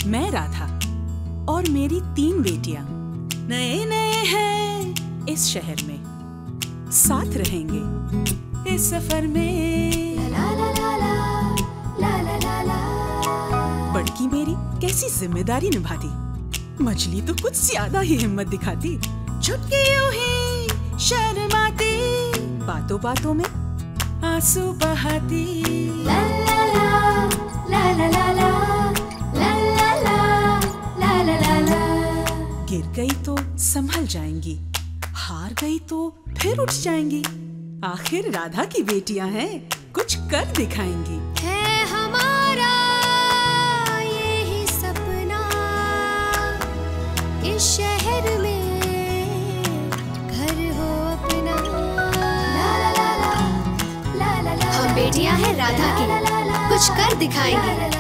मैं राधा और मेरी 3 बेटियां नए नए हैं इस शहर में, साथ रहेंगे इस सफर में। ला ला ला ला ला ला ला ला। बड़की मेरी कैसी जिम्मेदारी निभाती, मछली तो कुछ ज्यादा ही हिम्मत दिखाती। चुटकी यूं ही शर्माती, बातों बातों में आंसू बहाती। ला ला ला ला ला ला ला ला ला ला ला ला ला। गिर गई तो संभल जाएंगी, हार गई तो फिर उठ जाएंगी। आखिर राधा की बेटियां हैं, कुछ कर दिखाएंगी। है हमारा यही सपना, इस शहर में घर हो अपना। ला ला ला ला ला ला। हम बेटियां हैं राधा की, कुछ कर दिखाएंगे।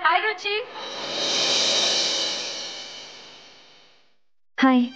Hi Ruchi. Hi.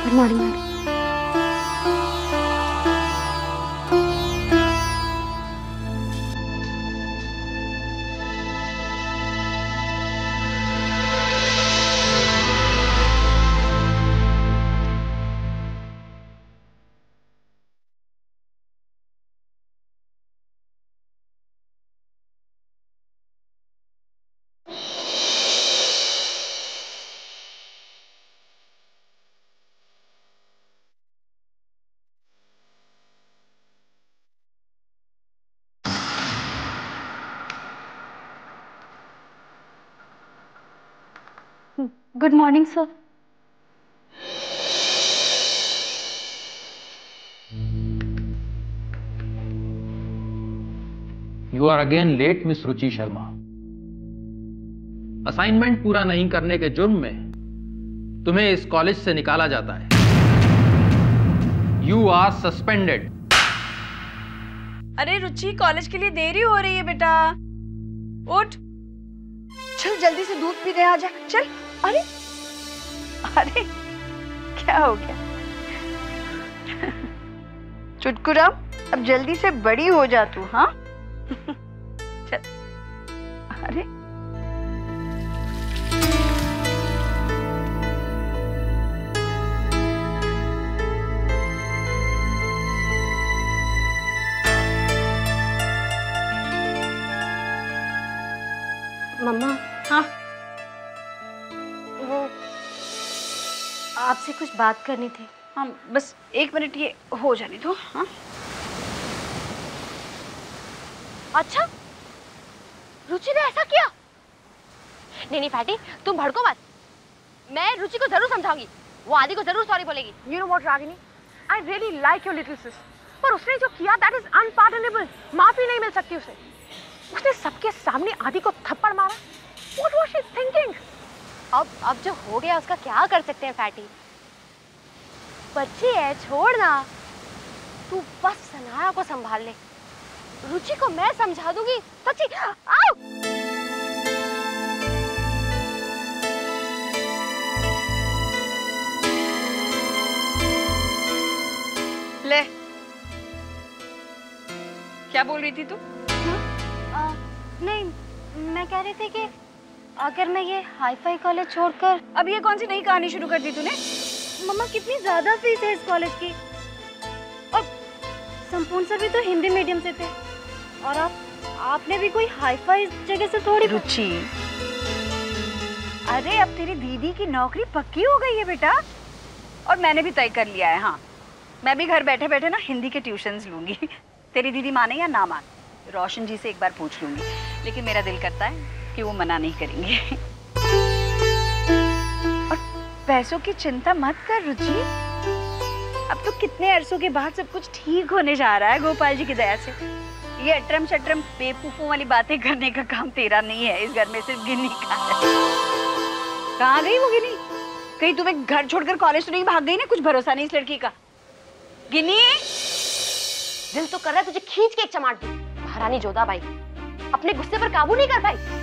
Good morning ma'am. Good morning sir. You are again late miss Ruchi Sharma. Assignment पूरा नहीं करने के जुर्म में तुम्हें इस कॉलेज से निकाला जाता है। You are suspended. अरे रुचि, कॉलेज के लिए देरी हो रही है बेटा, उठ। चल जल्दी से दूध पीने आ जा, चल। अरे अरे क्या हो गया? चुटकुरा, अब जल्दी से बड़ी हो जा तू। हाँ चल। अरे मम्मा। हाँ, वो आपसे कुछ बात करनी थी। हाँ बस 1 मिनट, ये हो जाने दो। हाँ अच्छा, रुचि ने ऐसा किया? नहीं नहीं फैटी, तुम भड़को मत। मैं रुचि को जरूर समझाऊंगी, वो आदि को जरूर सॉरी बोलेगी। You know what, Ragini? I really like your little sis. पर उसने जो किया that is unpardonable. माफी नहीं मिल सकती उसे। उसने सबके सामने आदि को थप्पड़ मारा। What was she thinking? अब जो हो गया उसका क्या कर सकते हैं फैटी? बच्ची है, छोड़ ना। तू बस सनाया को संभाल ले, रुचि को मैं समझा दूंगी। सच्ची। आओ। ले, क्या बोल रही थी तू? नहीं, मैं कह रही थी कि अगर मैं ये हाई-फाई कॉलेज छोड़कर अब ये कौन सी नई कहानी शुरू कर दी तूने? मम्मा कितनी ज्यादा फीस है इस कॉलेज की। और संपूर्ण सर भी तो हिंदी मीडियम से थे और आपने भी कोई हाई-फाई जगह से थोड़ी। रुचि, अरे अब तेरी दीदी की नौकरी पक्की हो गई है बेटा, और मैंने भी तय कर लिया है। हाँ, मैं भी घर बैठे बैठे ना हिंदी के ट्यूशंस लूंगी। तेरी दीदी माने या ना माने, रोशन जी से एक बार पूछ लूंगी, लेकिन मेरा दिल करता है कि वो मना नहीं करेंगे। और पैसों की चिंता मत कर रुचि, अब तो कितने अरसों के बाद सब कुछ ठीक होने जा रहा है गोपाल जी की दया से। ये अटरम शटरम बेवकूफों वाली बातें करने का काम तेरा नहीं है, इस घर में सिर्फ गिन्नी का है। कहाँ गई वो गिन्नी? कहीं तुम्हें घर छोड़कर कॉलेज तो नहीं भाग गई ना? कुछ भरोसा नहीं इस लड़की का। गिन्नी, दिल तो कर रहा है तुझे खींच के एक चमाट दूं। महारानी जोधाबाई अपने गुस्से पर काबू नहीं कर पाई।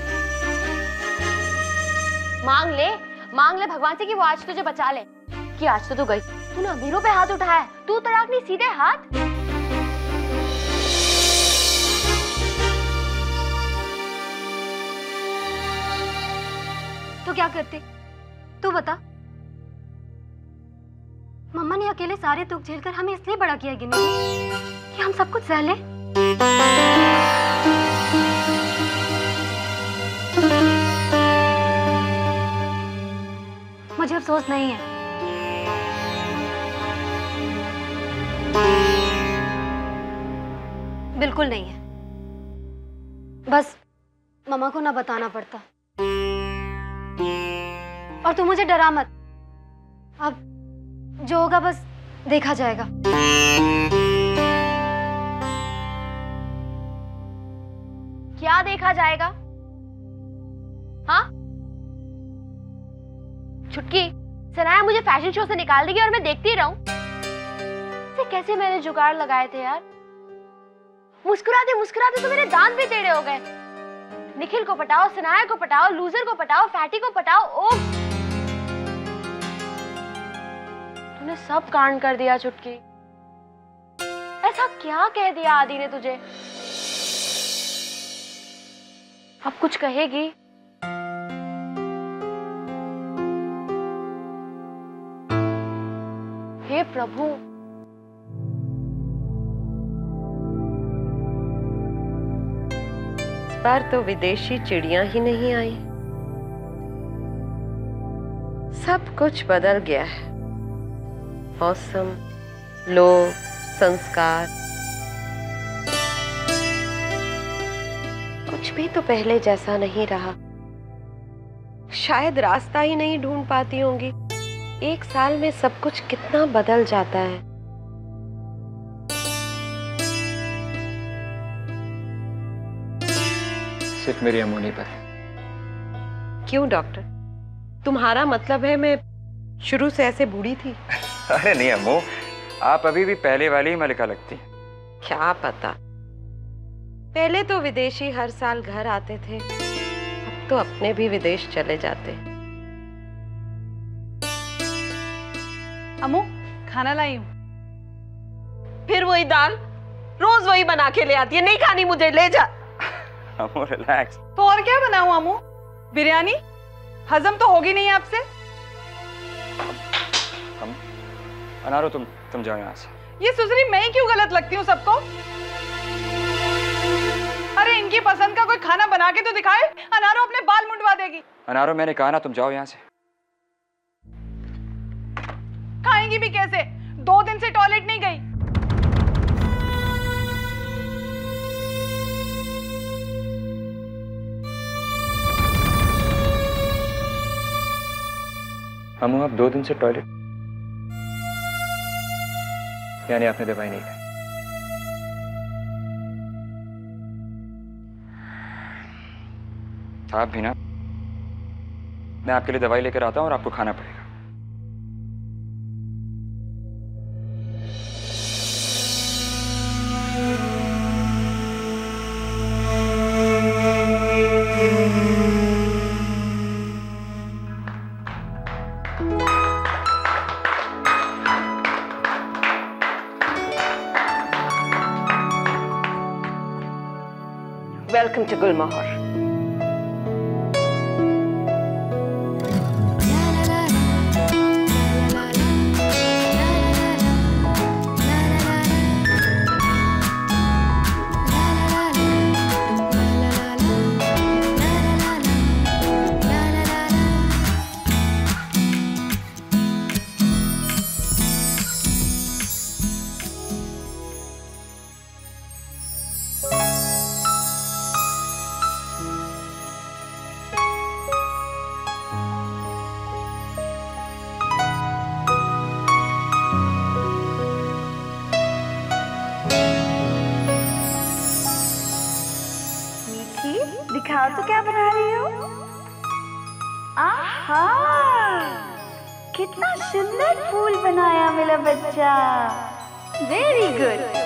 मांग ले भगवान से कि वो आज तुझे बचा ले। कि आज तो तू गई, तूने अमीरों पे हाथ उठाया, तू तड़ाक नहीं सीधे हाथ। तो क्या करते तू बता। मम्मा ने अकेले सारे दुख झेलकर हमें इसलिए बड़ा किया गिनी कि हम सब कुछ सह लें। मुझे अफसोस नहीं है। बिल्कुल नहीं है। बस मम्मा को ना बताना पड़ता। और तू मुझे डरा मत, अब जो होगा बस देखा जाएगा। क्या देखा जाएगा? हाँ? छुटकी, सनाया मुझे फैशन शो से निकाल देगी और मैं देखती रहूं? कैसे मैंने जुगाड़ लगाए थे यार। मुस्कुराते तो मेरे दांत भी टेढ़े हो गए। निखिल को पटाओ, सनाया को पटाओ, लूजर को पटाओ, फैटी को पटाओ। ओ, तूने सब कांड कर दिया चुटकी। ऐसा क्या कह दिया आदि ने तुझे? अब कुछ कहेगी? हे प्रभु, इस बार तो विदेशी चिड़ियां ही नहीं आई। सब कुछ बदल गया है। मौसम, लोग, संस्कार, कुछ भी तो पहले जैसा नहीं रहा। शायद रास्ता ही नहीं ढूंढ पाती होंगी। एक साल में सब कुछ कितना बदल जाता है। सिर्फ मेरी अमूनी पर। क्यों डॉक्टर, तुम्हारा मतलब है मैं शुरू से ऐसे बूढ़ी थी? अरे नहीं अम्मू, आप अभी भी पहले वाली ही मलिका लगती। क्या पता, पहले तो विदेशी हर साल घर आते थे, अब तो अपने भी विदेश चले जाते। अम्मू, खाना लाई हूँ। फिर वही दाल, रोज वही बना के ले आती है। नहीं खानी मुझे, ले जा। अम्मू रिलैक्स। तो और क्या बनाऊं अम्मू? बिरयानी? हजम तो होगी नहीं आपसे। अनारो, तुम जाओ यहाँ से। ये सुसरी मैं ही क्यों गलत लगती हूँ सबको? अरे इनकी पसंद का कोई खाना बना के तो दिखाए। अनारो अपने बाल मुंडवा देगी। अनारो, मैंने कहा ना तुम जाओ यहाँ से। खाएंगी भी कैसे? 2 दिन से टॉयलेट नहीं गई। अम्मू, आप 2 दिन से टॉयलेट, यानी आपने दवाई नहीं खाई? आप भी ना। मैं आपके लिए दवाई लेकर आता हूं और आपको खाना पड़ेगा। वेलकम टू गुलमोहर। तो क्या बना रही हो? आहा, कितना सुंदर फूल बनाया मेरा बच्चा। Very good.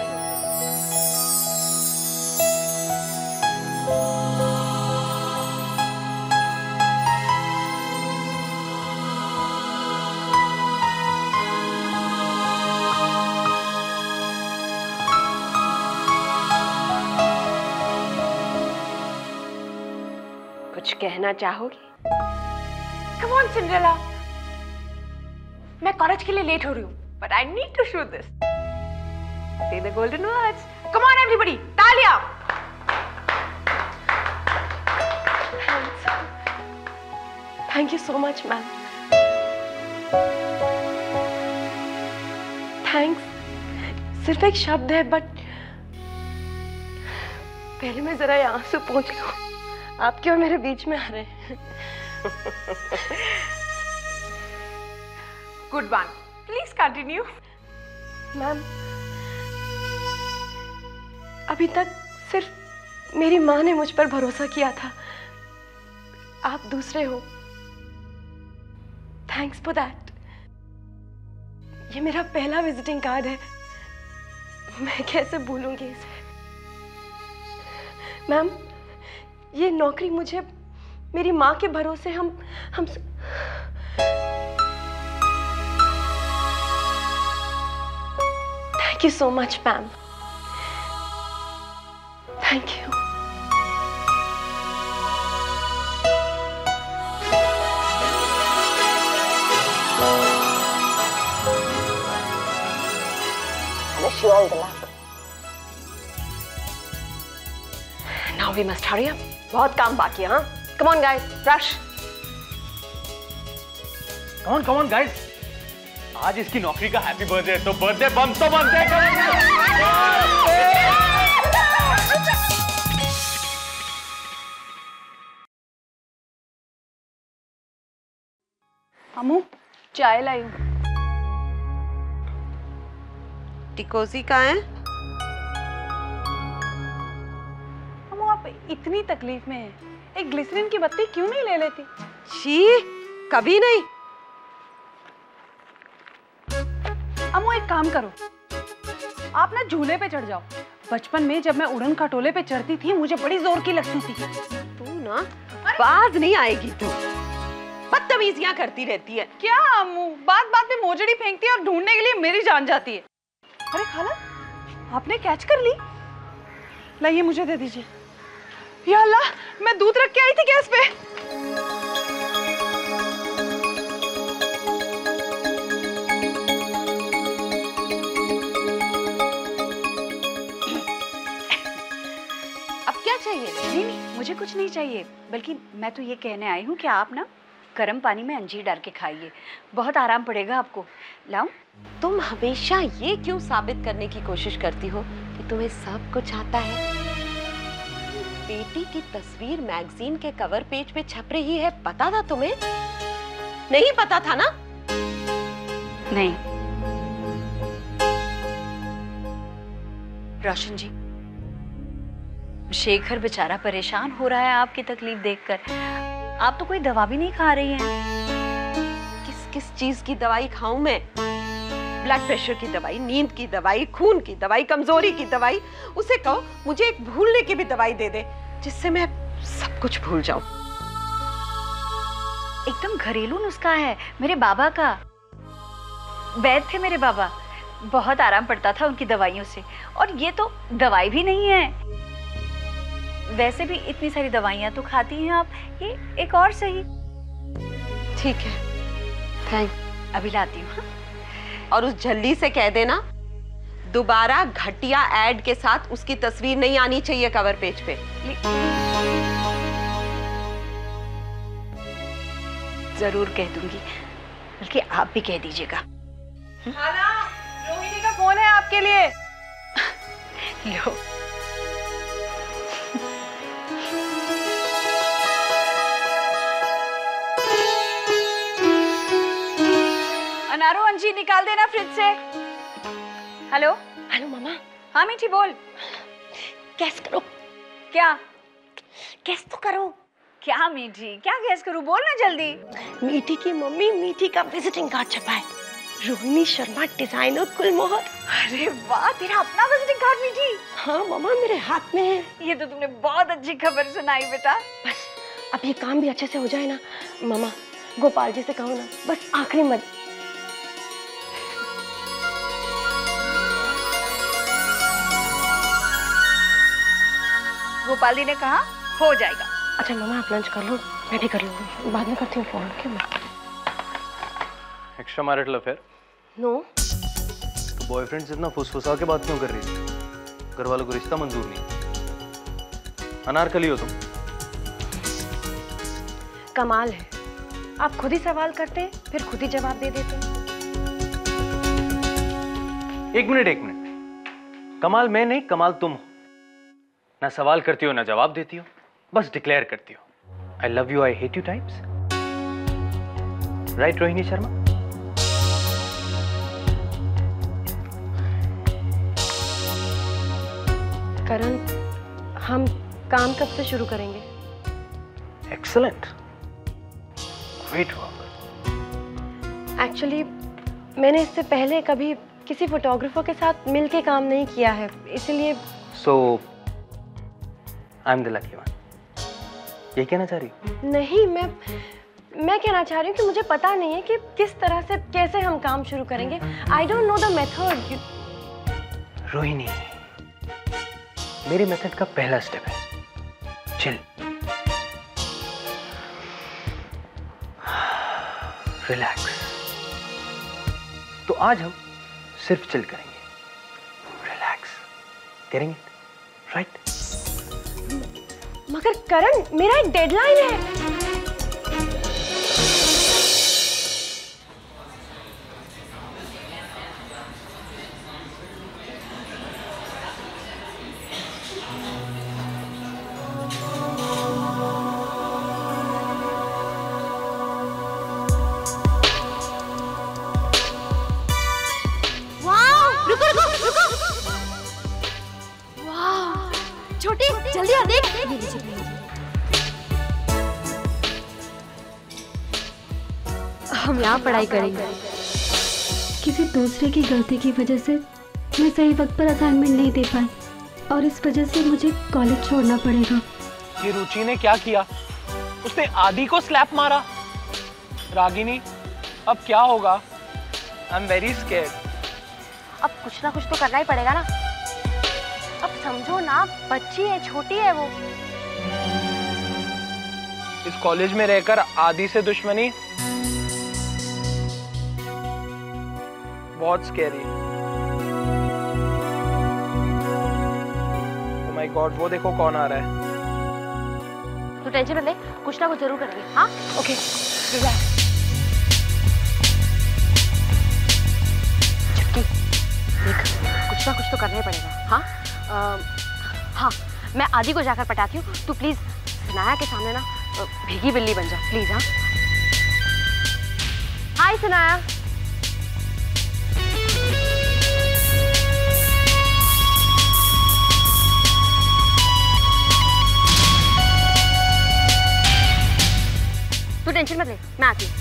कुछ कहना चाहोगी? Come on, Cinderella. मैं कॉलेज के लिए लेट हो रही हूँ, but I need to shoot this. Say the golden words. Come on, everybody, तालियां. Thank you so much, ma'am. Thanks. सिर्फ एक शब्द है, but पहले मैं जरा यहाँ से पहुँच लूँ। आप क्यों मेरे बीच में आ रहे हैं? Good one. Please continue. Ma'am, अभी तक सिर्फ मेरी माँ ने मुझ पर भरोसा किया था। आप दूसरे हो। Thanks for that. ये मेरा पहला विजिटिंग कार्ड है। मैं कैसे भूलूंगी इसे? मैम, ये नौकरी मुझे मेरी माँ के भरोसे हम thank you so much ma'am. Thank you. wish you all the luck. Now we must hurry up. बहुत काम बाकी है, हाँ? Come on guys, rush. Come on guys. आज इसकी नौकरी का हैप्पी बर्थडे है, तो बर्थडे बम तो बनते हैं। अम्मू, चाय लाई हूँ। टिकोजी कहाँ है? अम्मू, आप इतनी तकलीफ में हैं, एक ग्लिसरीन की बत्ती क्यों नहीं ले लेती? शी, कभी नहीं। अम्मू, एक काम करो, आप ना झूले पे चढ़ जाओ। बचपन में जब मैं उड़न खटोले पे चढ़ती थी, मुझे बड़ी जोर की लगती थी। तू ना बाज नहीं आएगी, तू बदतमीजियां करती रहती है। क्या अम्मू, बात बात में मोजड़ी फेंकती है और ढूंढने के लिए मेरी जान जाती है। अरे खाला, आपने कैच कर ली? लाइए, मुझे दे दीजिए। या अल्लाह, मैं दूध रख के आई थी गैस पे। अब क्या चाहिए? नहीं, मुझे कुछ नहीं चाहिए, बल्कि मैं तो ये कहने आई हूँ कि आप ना गर्म पानी में अंजीर डाल के खाइए, बहुत आराम पड़ेगा आपको। लाऊं? तुम हमेशा ये क्यों साबित करने की कोशिश करती हो कि तुम्हें सब कुछ आता है? बेटी की तस्वीर मैगजीन के कवर पेज पे छप रही है, पता था तुम्हें? नहीं पता था ना? नहीं। रोशन जी, शेखर बेचारा परेशान हो रहा है आपकी तकलीफ देखकर। आप तो कोई दवा भी नहीं खा रही हैं। किस किस चीज की दवाई खाऊं मैं? ब्लड प्रेशर की दवाई, नींद की दवाई, खून की दवाई, कमजोरी की दवाई। उसे कहो मुझे एक भूलने की भी दवाई दे दे, जिससे मैं सब कुछ भूल जाऊं। एकदम घरेलू नुस्खा है मेरे बाबा का। वैद्य थे मेरे बाबा, बहुत आराम पड़ता था उनकी दवाइयों से। और ये तो दवाई भी नहीं है। वैसे भी इतनी सारी दवाइयां तो खाती हैं आप, ये एक और सही। ठीक है, थैंक। अभी लाती हूँ। और उस झल्ली से कह देना दोबारा घटिया एड के साथ उसकी तस्वीर नहीं आनी चाहिए कवर पेज पे। जरूर कह दूंगी, बल्कि आप भी कह दीजिएगा। खाला, रोहिणी का फोन है आपके लिए। लो। अनारो, अंजी निकाल देना फ्रिज से। हेलो हेलो मामा। हाँ मीठी बोल। कैस करो। क्या? कैस तो करो। क्या मीठी, क्या गैस करूं, बोल ना जल्दी। मीठी की मम्मी मीठी का विजिटिंग कार्ड छपा है, रोहिणी शर्मा डिजाइनर गुलमोहर। अरे वाह, तेरा अपना विजिटिंग कार्ड मीठी? हाँ मामा, मेरे हाथ में है। ये तो तुमने बहुत अच्छी खबर सुनाई बेटा। बस अब ये काम भी अच्छे से हो जाए ना मामा, गोपाल जी से कहो ना बस आखिरी मत। गोपाल जी ने कहा हो जाएगा। अच्छा मामा आप लंच कर लो, मैं भी कर लूंगी, बाद में करती हूँ फोन। क्यों एक्स्ट्रा मैरिटल अफेयर? नो। तो बॉयफ्रेंड से इतना फुसफुसा के बात क्यों कर रही है? घर वालों को रिश्ता मंजूर नहीं? अनारकली हो तुम। कमाल है, आप खुद ही सवाल करते हैं फिर खुद ही जवाब दे देते हैं। एक मिनट। कमाल मैं नहीं, कमाल तुम हो। ना सवाल करती हो ना जवाब देती हो, बस डिक्लेयर करती हो I love you, I hate you types. Right Rohini Sharma? Karan, हम काम कब से शुरू करेंगे? Excellent, great work. एक्चुअली मैंने इससे पहले कभी किसी फोटोग्राफर के साथ मिलके काम नहीं किया है, इसलिए। So I am the lucky one, ये कहना चाह रही हो? नहीं, मैं कहना चाह रही हूँ कि मुझे पता नहीं है कि किस तरह से कैसे हम काम शुरू करेंगे। आई don't know the method. Rohini, मेरे मेथड का पहला स्टेप है चिल, रिलैक्स। तो आज हम सिर्फ चिल करेंगे, रिलैक्स करेंगे, राइट? मगर करण, मेरा एक डेडलाइन है। छोटी जल्दी आ, देख। हम यहाँ पढ़ाई करेंगे। किसी दूसरे की गलती की वजह से मैं सही वक्त पर असाइनमेंट नहीं दे पाई और इस वजह से मुझे कॉलेज छोड़ना पड़ेगा। ये रुचि ने क्या किया? उसने आदि को स्लैप मारा। रागिनी, अब क्या होगा? I am very scared. अब कुछ ना कुछ तो करना ही पड़ेगा ना। अब समझो ना, बच्ची है, छोटी है वो। इस कॉलेज में रहकर आदि से दुश्मनी बहुत स्कैरी है। ओह माय गॉड, वो देखो कौन आ रहा है। तू टेंशन मत ले, कुछ ना कुछ जरूर करेंगे। हाँ ओके, रिलैक्स। देख, कुछ ना कुछ तो करना ही पड़ेगा। हाँ हाँ, मैं आदि को जाकर पटाती हूँ। तू प्लीज सनाया के सामने ना भीगी बिल्ली बन जा प्लीज। हाँ, हाय सनाया। तू टेंशन मत ले, मैं आती हूँ।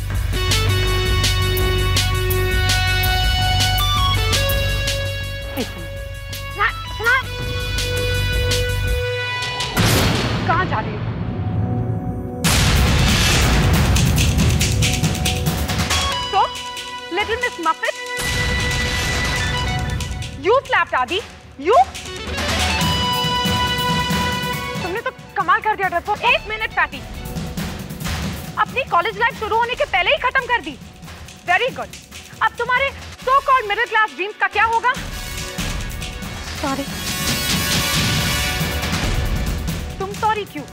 कहाँ जा रही हो? So, little Miss Muffet, you slapped Adi. You? तुमने तो कमाल कर दिया डरपोक। 1 मिनट पैटी, अपनी कॉलेज लाइफ शुरू होने के पहले ही खत्म कर दी। Very good. अब तुम्हारे so called middle class dreams का क्या होगा? सॉरी। तुम सॉरी क्यों?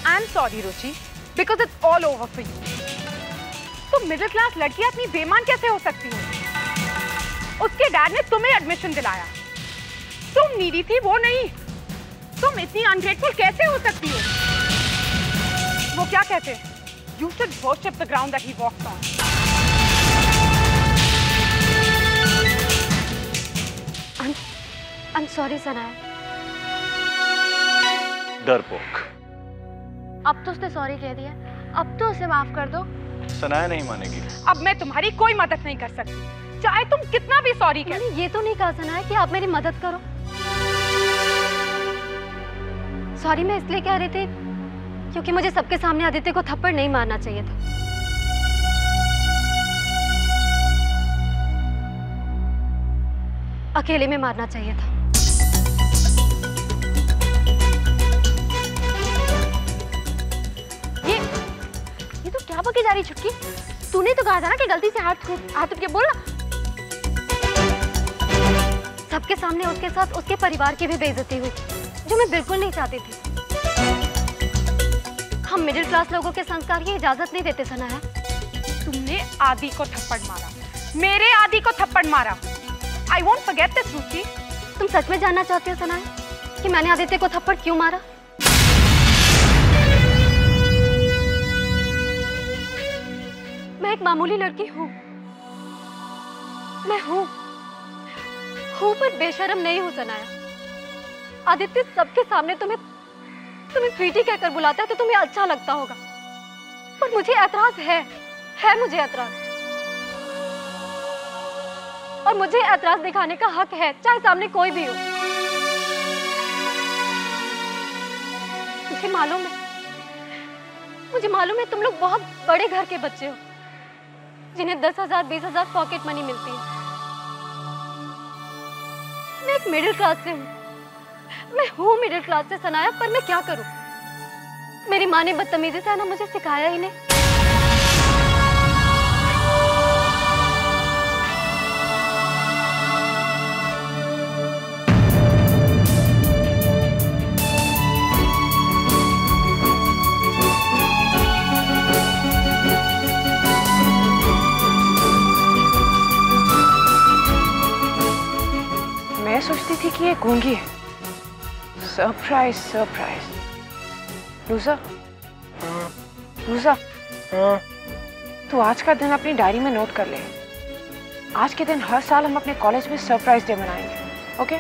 I am sorry Ruchi, because it's all over for you. तुम मिडिल क्लास लड़कियां इतनी बेईमान कैसे हो सकती हो? उसके डैड ने तुम्हें एडमिशन दिलाया, तुम नीडी थी, वो नहीं। तुम इतनी अनग्रेटफुल कैसे हो सकती हो? वो क्या कहते हैं, you should worship the ground that he walks on. I'm sorry Sanaya. डरपोक, अब तो उसने सॉरी कह दिया, अब तो उसे माफ कर दो। सनाया नहीं मानेगी। अब मैं तुम्हारी कोई मदद नहीं कर सकती, चाहे तुम कितना भी सॉरी करो। ये तो नहीं कहा सनाया कि आप मेरी मदद करो। सॉरी मैं इसलिए कह रही थी क्योंकि मुझे सबके सामने आदित्य को थप्पड़ नहीं मारना चाहिए था। अकेले में मारना चाहिए था। ये तो क्या बकी जा रही छुटकी? तूने तो कहा था ना कि गलती से हाथ उठ के बोला। सबके सामने उसके साथ उसके परिवार की भी बेइज्जती हुई, जो मैं बिल्कुल नहीं चाहती थी। हम मिडिल क्लास लोगों के संस्कार की इजाजत नहीं देते सनाया। तुमने आदि को थप्पड़ मारा, मेरे आदि को थप्पड़ मारा। I won't forget this, रुचि। तुम सच में जानना चाहती हो सनाया कि मैंने आदित्य को थप्पड़ क्यों मारा? मैं एक मामूली लड़की हूँ, मैं हूँ पर बेशर्म नहीं हूँ सनाया। आदित्य सबके सामने तुम्हें स्वीटी कहकर बुलाता है तो तुम्हें अच्छा लगता होगा, पर मुझे ऐतराज है मुझे ऐतराज, और मुझे ऐतराज दिखाने का हक है, चाहे सामने कोई भी हो। मुझे मालूम है तुम लोग बहुत बड़े घर के बच्चे हो, जिन्हें 10,000 20,000 पॉकेट मनी मिलती है। मैं एक मिडिल क्लास से हूँ, मैं हूँ मिडिल क्लास से सनाया, पर मैं क्या करूँ? मेरी माँ ने बदतमीजी से ना मुझे सिखाया ही नहीं। मैं सोचती थी कि ये गूंगी है। Surprise surprise. लूजा, तू आज का दिन अपनी डायरी में नोट कर ले। आज के दिन हर साल हम अपने कॉलेज में सरप्राइज डे मनाएंगे, ओके?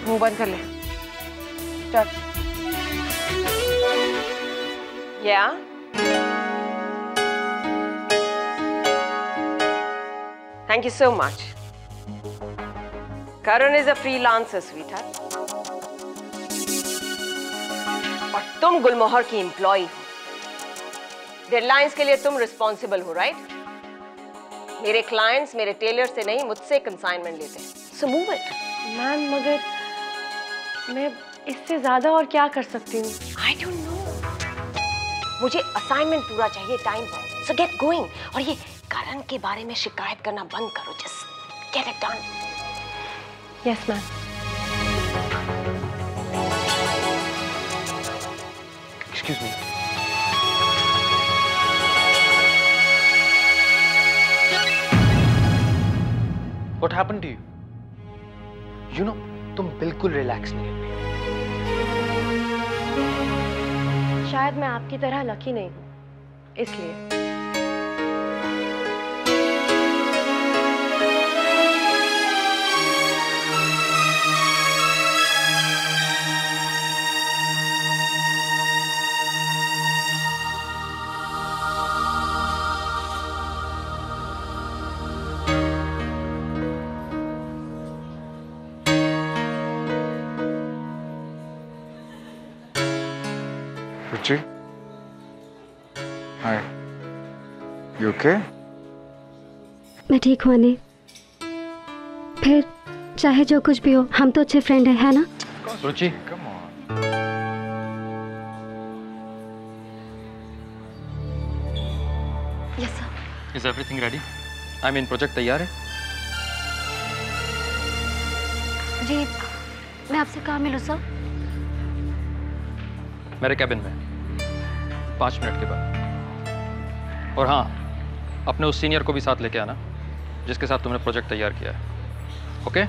मुंह बंद कर ले। चल। Yeah? Thank you so much. Karan is a freelancer, sweetheart. और तुम गुलमोहर की एम्प्लॉय हो। डेडलाइंस के लिए तुम रिस्पॉन्सिबल हो, राइट? मेरे क्लाइंट्स मेरे टेलर से नहीं, मुझसे कंसाइनमेंट लेते हैं। So move it. मैम, मगर मैं इससे ज्यादा और क्या कर सकती हूँ? I don't know. मुझे असाइनमेंट पूरा चाहिए टाइम पर। So get going. और ये करण के बारे में शिकायत करना बंद करो। Just get it done. Yes, ma'am. Excuse me. What happened to you? You know, तुम बिल्कुल रिलैक्स नहीं हो। शायद मैं आपकी तरह लकी नहीं हूँ, इसलिए। Ruchi? Hi. You okay? मैं ठीक हूँ अनिल। फिर चाहे जो कुछ भी हो, हम तो अच्छे फ्रेंड हैं, है ना? रुचि, Come on. Yes, sir. Is everything ready? I mean, project तैयार है? जी, मैं आपसे कहाँ मिलूँ सर? मेरे कैबिन में 5 मिनट के बाद। और हाँ, अपने उस सीनियर को भी साथ लेके आना जिसके साथ तुमने प्रोजेक्ट तैयार किया है, okay?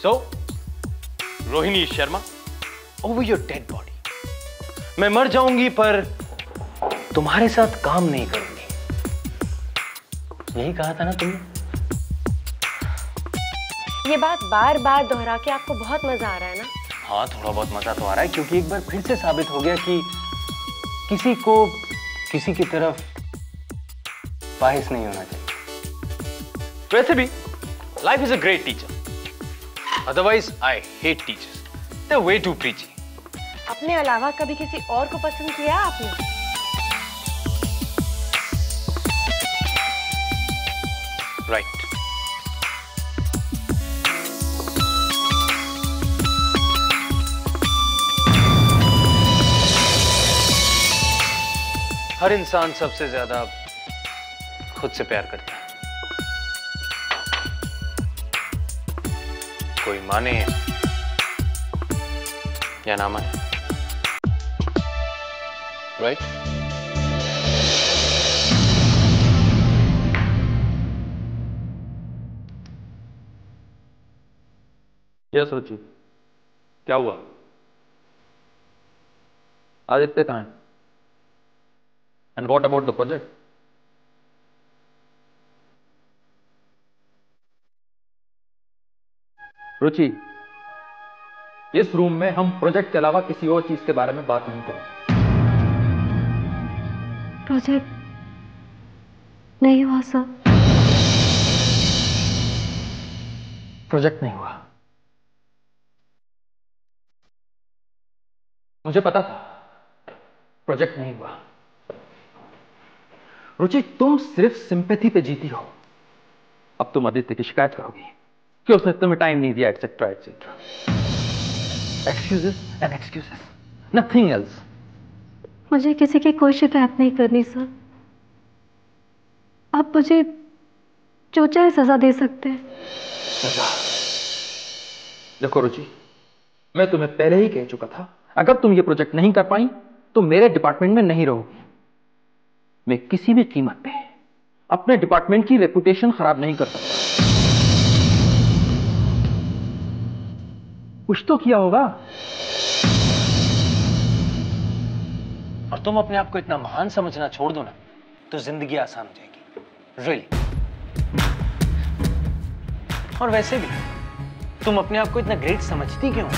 So, Rohini Sharma, over your dead body. मैं मर जाऊंगी पर तुम्हारे साथ काम नहीं करूंगी। यही कहा था ना तुमने? ये बात बार बार दोहरा के आपको बहुत मजा आ रहा है ना? हाँ, थोड़ा बहुत मजा तो आ रहा है, क्योंकि एक बार फिर से साबित हो गया कि किसी को किसी की तरफ बाहिस नहीं होना चाहिए। वैसे भी life is a great teacher, otherwise I hate teachers, they are way too preachy. अपने अलावा कभी किसी और को पसंद किया आपने? राइट। हर इंसान सबसे ज्यादा खुद से प्यार करता है, कोई माने या ना माने, राइट? यस रुचि, क्या हुआ? आदित्य कहाँ है? And what about the project? Ruchi, इस रूम में हम प्रोजेक्ट के अलावा किसी और चीज के बारे में बात नहीं करेंगे। प्रोजेक्ट नहीं हुआ सर। प्रोजेक्ट नहीं हुआ, मुझे पता था प्रोजेक्ट नहीं हुआ। रुचि, तुम सिर्फ सिंपैथी पे जीती हो। अब तुम आदित्य की शिकायत करोगी कि उसने तुम्हें टाइम नहीं दिया, etcetera etcetera. Excuses and excuses, nothing else. मुझे किसी की कोई शिकायत नहीं करनी सर। आप मुझे जो चाहे सजा दे सकते हैं। सजा? देखो रुचि, मैं तुम्हें पहले ही कह चुका था, अगर तुम ये प्रोजेक्ट नहीं कर पाई तो मेरे डिपार्टमेंट में नहीं रहोगी। मैं किसी भी कीमत पे अपने डिपार्टमेंट की रेपुटेशन खराब नहीं कर सकता। कुछ तो किया होगा। और तुम अपने आप को इतना महान समझना छोड़ दो ना, तो जिंदगी आसान हो जाएगी, रियली। और वैसे भी तुम अपने आप को इतना ग्रेट समझती क्यों?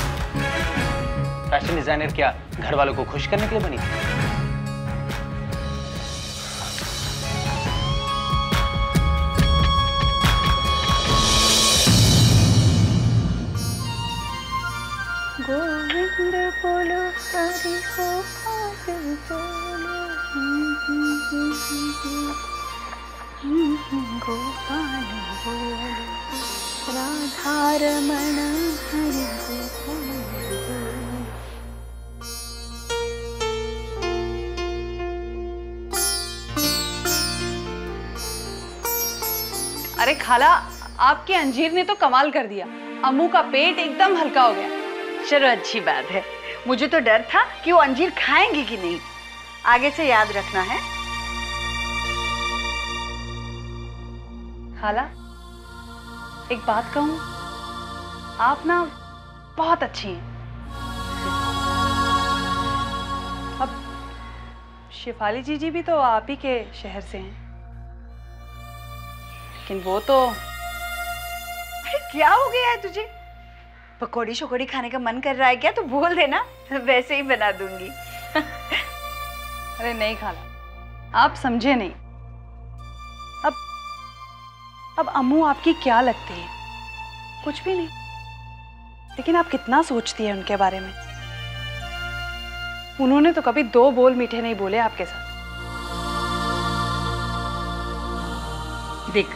फैशन डिजाइनर क्या घर वालों को खुश करने के लिए बनी थी? गोविंद बोलो हरि गोपाल बोलो गोपाल बोलो राधा रमण हरि गोपाल बोलो। अरे खाला, आपके अंजीर ने तो कमाल कर दिया। अम्मू का पेट एकदम हल्का हो गया। चलो अच्छी बात है। मुझे तो डर था कि वो अंजीर खाएंगी कि नहीं। आगे से याद रखना है। खाला, एक बात कहूं, आप ना बहुत अच्छी हैं। अब शिफाली जीजी भी तो आप ही के शहर से हैं, लेकिन वो तो... अरे क्या हो गया है तुझे? पकौड़ी शकोड़ी खाने का मन कर रहा है क्या? तो बोल देना, वैसे ही बना दूंगी। अरे नहीं खाला, आप समझे नहीं। अब अम्मू आपकी क्या लगती है? कुछ भी नहीं। लेकिन आप कितना सोचती है उनके बारे में। उन्होंने तो कभी दो बोल मीठे नहीं बोले आपके साथ। देख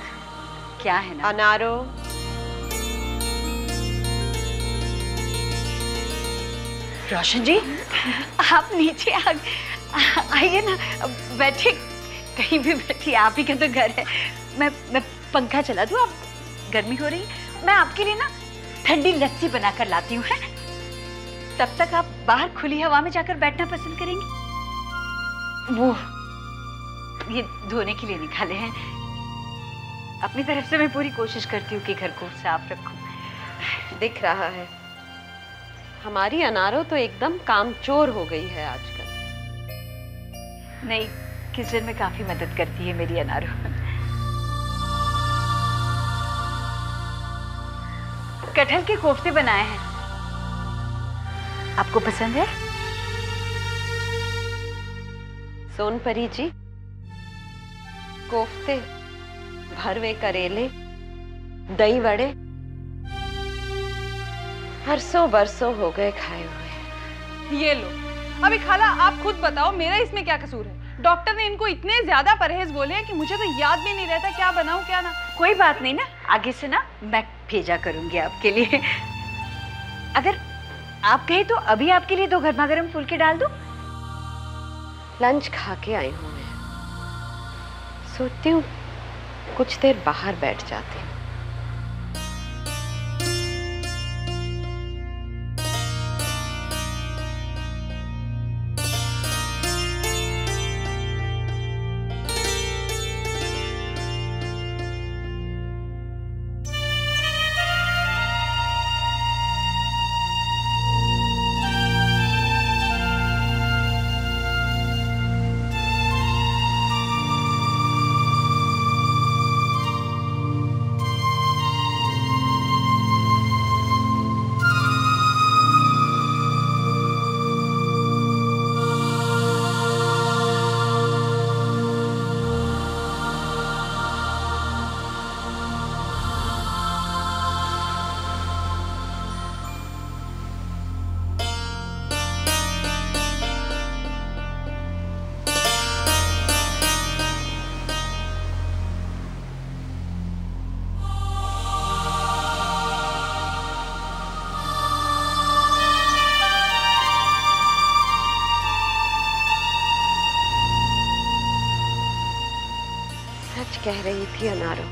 क्या है ना, अनारो, रोशन जी, आप नीचे आइए ना, बैठिए, कहीं भी बैठिए, आप ही का तो घर है। मैं पंखा चला दूं? आप गर्मी हो रही, मैं आपके लिए ना ठंडी लस्सी बनाकर लाती हूँ। तब तक आप बाहर खुली हवा में जाकर बैठना पसंद करेंगी? वो ये धोने के लिए निकाले हैं। अपनी तरफ से मैं पूरी कोशिश करती हूँ कि घर को साफ रखूं, दिख रहा है। हमारी अनारो तो एकदम कामचोर हो गई है आजकल। नहीं, किचन में काफी मदद करती है मेरी अनारो। कटहल के कोफ्ते बनाए हैं, आपको पसंद है? सोनपरी जी, कोफ्ते, भरवे करेले, दही वड़े बरसों बरसों हो गए खाए हुए। ये लो। अभी खाला आप खुद बताओ, मेरा इसमें क्या कसूर है? डॉक्टर ने इनको इतने ज्यादा परहेज बोले हैं कि मुझे तो याद भी नहीं रहता क्या बनाऊं क्या ना। कोई बात नहीं ना, आगे से ना मैं भेजा करूंगी आपके लिए। अगर आप कहे तो अभी आपके लिए 2 गर्मा गर्म फुलके डाल दूं? लंच खा के आई हूं मैं, सोचती हूँ कुछ देर बाहर बैठ जाती हूँ। कह रही थी अनारो,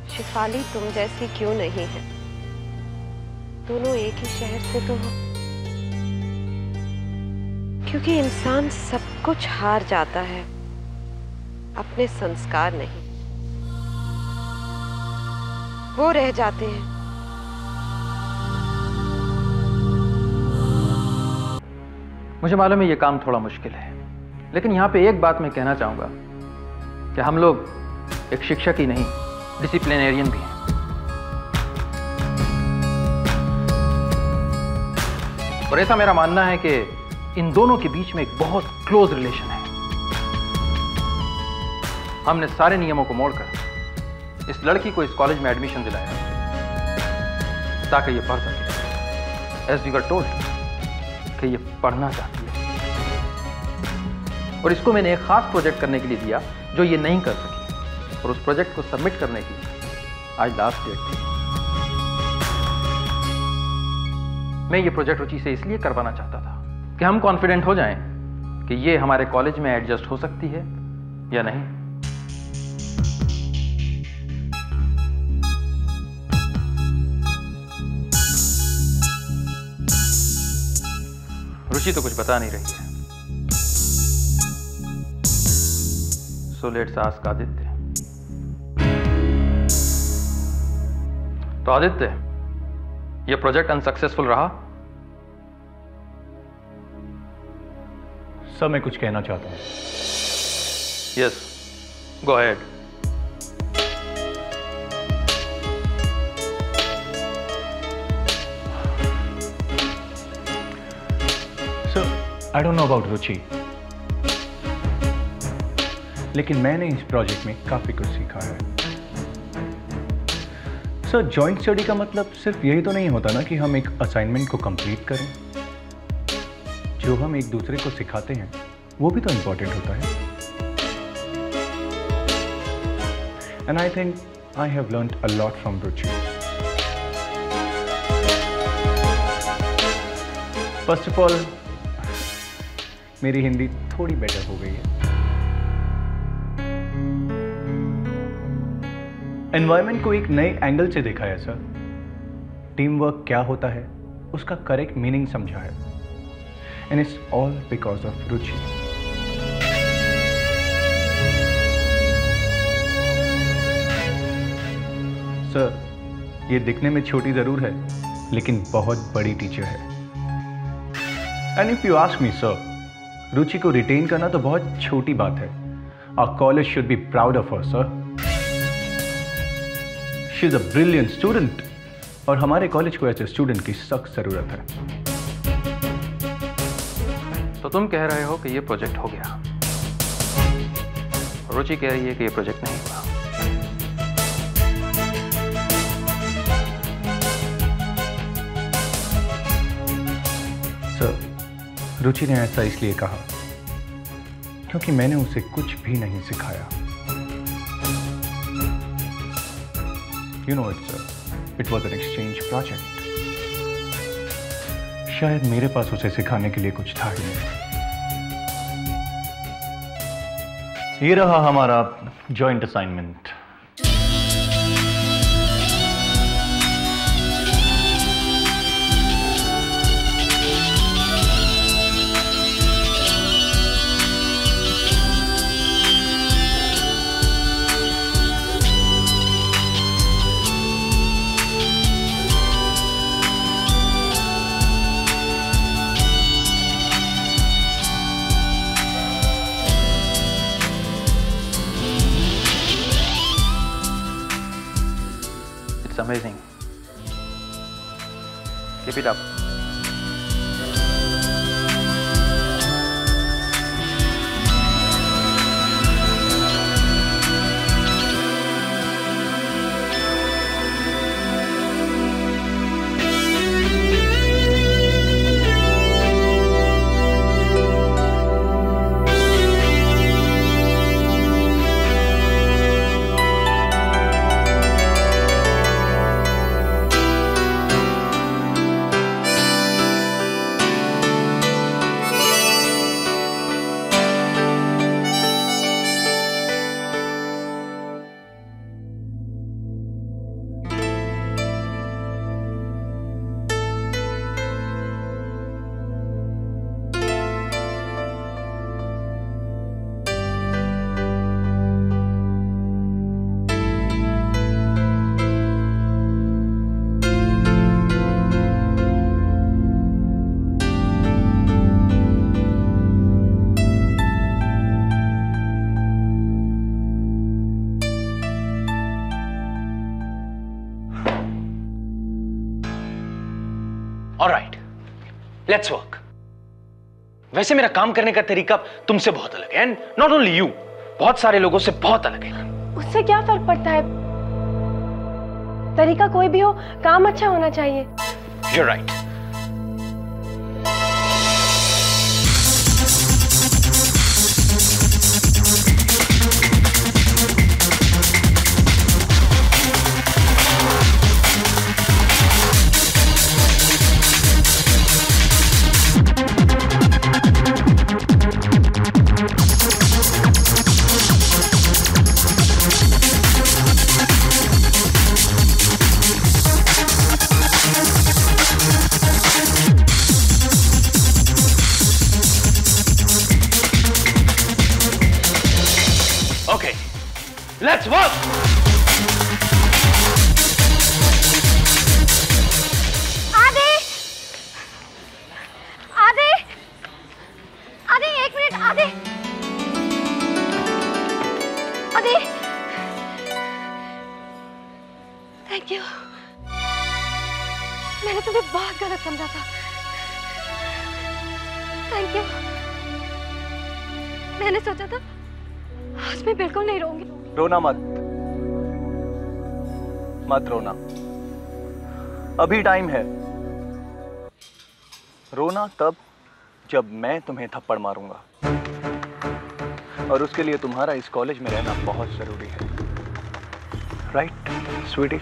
शिफाली तुम जैसी क्यों नहीं है? दोनों एक ही शहर से तो हो। क्योंकि इंसान सब कुछ हार जाता है, अपने संस्कार नहीं, वो रह जाते हैं। मुझे मालूम है ये काम थोड़ा मुश्किल है, लेकिन यहाँ पे एक बात मैं कहना चाहूंगा कि हम लोग एक शिक्षक ही नहीं, डिसिप्लिनेरियन भी हैं। और ऐसा मेरा मानना है कि इन दोनों के बीच में एक बहुत क्लोज रिलेशन है। हमने सारे नियमों को मोड़कर इस लड़की को इस कॉलेज में एडमिशन दिलाया ताकि ये पढ़ सके। एज वी वर टोल्ड कि ये पढ़ना चाहती है, और इसको मैंने एक खास प्रोजेक्ट करने के लिए दिया जो ये नहीं कर सकी, और उस प्रोजेक्ट को सबमिट करने की आज लास्ट डेट थी। मैं ये प्रोजेक्ट रुचि से इसलिए करवाना चाहता था कि हम कॉन्फिडेंट हो जाएं कि ये हमारे कॉलेज में एडजस्ट हो सकती है या नहीं। रुचि तो कुछ बता नहीं रही है, so let's ask आदित्य। तो आदित्य, ये प्रोजेक्ट अनसक्सेसफुल रहा? सर मैं कुछ कहना चाहता हूं। Yes, go ahead. Sir I don't know about Ruchi, लेकिन मैंने इस प्रोजेक्ट में काफी कुछ सीखा है। सर जॉइंट स्टडी का मतलब सिर्फ यही तो नहीं होता ना कि हम एक असाइनमेंट को कंप्लीट करें। जो हम एक दूसरे को सिखाते हैं वो भी तो इंपॉर्टेंट होता है। And I think I have learned a lot from Ruchi. First of all मेरी हिंदी थोड़ी बेटर हो गई है। एनवायरनमेंट को एक नए एंगल से देखा है सर। टीम वर्क क्या होता है उसका करेक्ट मीनिंग समझा है। And it's all because of Ruchi. Sir ये दिखने में छोटी जरूर है, लेकिन बहुत बड़ी टीचर है। And if you ask me sir, Ruchi को रिटेन करना तो बहुत छोटी बात है। Our college should be proud of her, sir. She's a brilliant student. और हमारे कॉलेज को ऐसे स्टूडेंट की सख्त जरूरत है। तो तुम कह रहे हो कि ये प्रोजेक्ट हो गया, रुचि कह रही है कि ये प्रोजेक्ट नहीं हुआ। सर, रुचि ने ऐसा इसलिए कहा क्योंकि मैंने उसे कुछ भी नहीं सिखाया। You know it was an exchange project. शायद मेरे पास उसे सिखाने के लिए कुछ था ही नहीं। ये रहा हमारा joint assignment. Amazing. Keep it up. Alright, let's work. वैसे मेरा काम करने का तरीका तुमसे बहुत अलग है, and not only you, बहुत सारे लोगों से बहुत अलग है। उससे क्या फर्क पड़ता है? तरीका कोई भी हो, काम अच्छा होना चाहिए। You're right. Okay, let's work. आदि, आदि, आदि, एक मिनट, आदि, आदि, थैंक यू। मैंने तुम्हें बहुत गलत समझा था। Thank you. मैंने सोचा था आज मैं बिल्कुल नहीं रोऊंगी। रोना मत, मत रोना, अभी टाइम है। रोना तब जब मैं तुम्हें थप्पड़ मारूंगा, और उसके लिए तुम्हारा इस कॉलेज में रहना बहुत जरूरी है। राइट स्वीटी?